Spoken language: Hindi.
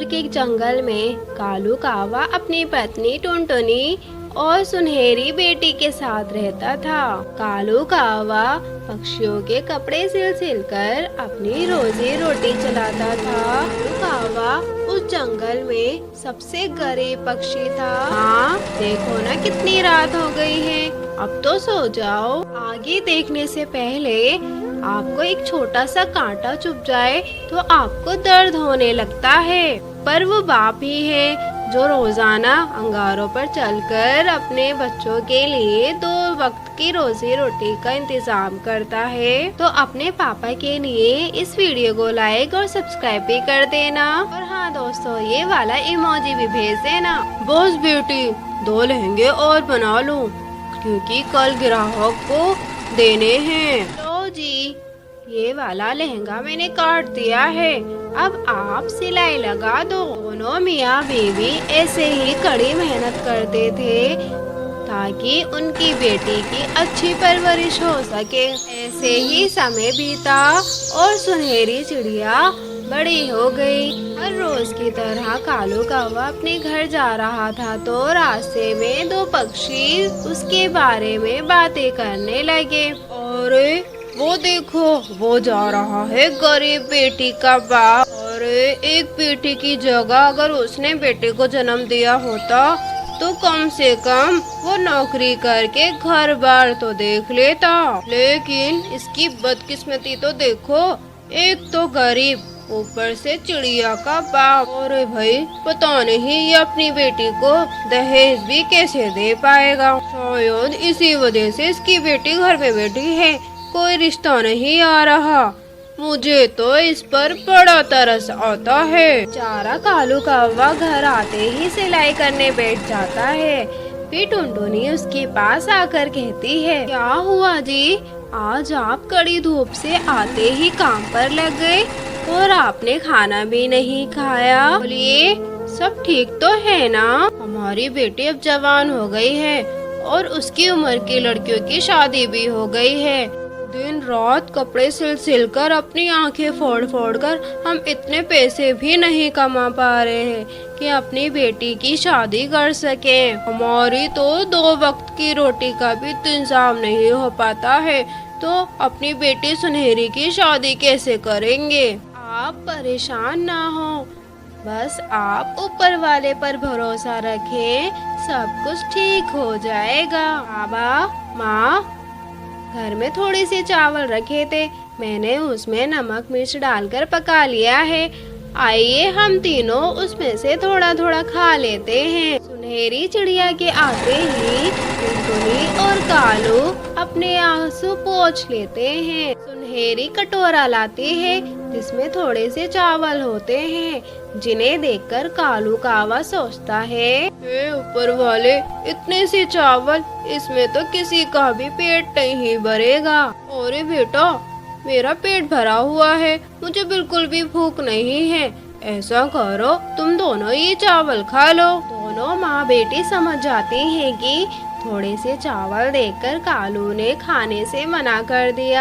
दूर के जंगल में कालू कावा अपनी पत्नी टुनटुनी और सुनहरी बेटी के साथ रहता था। कालू कावा पक्षियों के कपड़े सिल कर अपनी रोजी रोटी चलाता था। कालू कावा उस जंगल में सबसे गरीब पक्षी था। हाँ, देखो ना कितनी रात हो गई है, अब तो सो जाओ। आगे देखने से पहले आपको एक छोटा सा कांटा चुभ जाए तो आपको दर्द होने लगता है, पर वो बाप ही है जो रोजाना अंगारों पर चलकर अपने बच्चों के लिए 2 वक्त की रोजी रोटी का इंतजाम करता है। तो अपने पापा के लिए इस वीडियो को लाइक और सब्सक्राइब भी कर देना। और हाँ दोस्तों, ये वाला इमोजी भी भेज देना। बॉस बेटी 2 लहंगे और बना लो क्योंकि कल ग्राहक को देने हैं। लो जी, ये वाला लहंगा मैंने काट दिया है, अब आप सिलाई लगा दो। दोनों मियाँ बीवी ऐसे ही कड़ी मेहनत करते थे ताकि उनकी बेटी की अच्छी परवरिश हो सके। ऐसे ही समय बीता और सुनहरी चिड़िया बड़ी हो गई। हर रोज की तरह कालू कौवा अपने घर जा रहा था तो रास्ते में 2 पक्षी उसके बारे में बातें करने लगे। अरे वो देखो, वो जा रहा है गरीब बेटी का बाप। और एक बेटी की जगह अगर उसने बेटे को जन्म दिया होता तो कम से कम वो नौकरी करके घर बार तो देख लेता। लेकिन इसकी बदकिस्मती तो देखो, एक तो गरीब, ऊपर से चिड़िया का बाप। और भाई पता नहीं ये अपनी बेटी को दहेज भी कैसे दे पाएगा। शायद इसी वजह से इसकी बेटी घर पे बैठी है, कोई रिश्ता नहीं आ रहा। मुझे तो इस पर बड़ा तरस आता है। बेचारा कालू कौवा घर आते ही सिलाई करने बैठ जाता है। फिर टुनटुनी उसके पास आकर कहती है, क्या हुआ जी, आज आप कड़ी धूप से आते ही काम पर लग गए और आपने खाना भी नहीं खाया। बोलिए, सब ठीक तो है ना? हमारी बेटी अब जवान हो गई है और उसकी उम्र की लड़कियों की शादी भी हो गई है। दिन रात कपड़े सिल कर अपनी आंखें फोड़ कर हम इतने पैसे भी नहीं कमा पा रहे हैं कि अपनी बेटी की शादी कर सके। हमारी तो 2 वक्त की रोटी का भी इंतजाम नहीं हो पाता है, तो अपनी बेटी सुनहरी की शादी कैसे करेंगे? आप परेशान ना हो, बस आप ऊपर वाले पर भरोसा रखें, सब कुछ ठीक हो जाएगा। बाबा माँ, घर में थोड़ी सी चावल रखे थे, मैंने उसमें नमक मिर्च डालकर पका लिया है, आइए हम तीनों उसमें से थोड़ा थोड़ा खा लेते हैं। सुनहरी चिड़िया के आते ही टुनटुनी और कालू अपने आंसू पोंछ लेते हैं। सुनहरी कटोरा लाती है जिसमें थोड़े से चावल होते हैं, जिन्हें देखकर कालू कावा सोचता है, हे ऊपर वाले, इतने से चावल, इसमें तो किसी का भी पेट नहीं भरेगा। अरे बेटा, मेरा पेट भरा हुआ है, मुझे बिल्कुल भी भूख नहीं है। ऐसा करो, तुम दोनों ये चावल खा लो। दोनों माँ बेटी समझ जाती हैं कि थोड़े से चावल देखकर कालू ने खाने से मना कर दिया।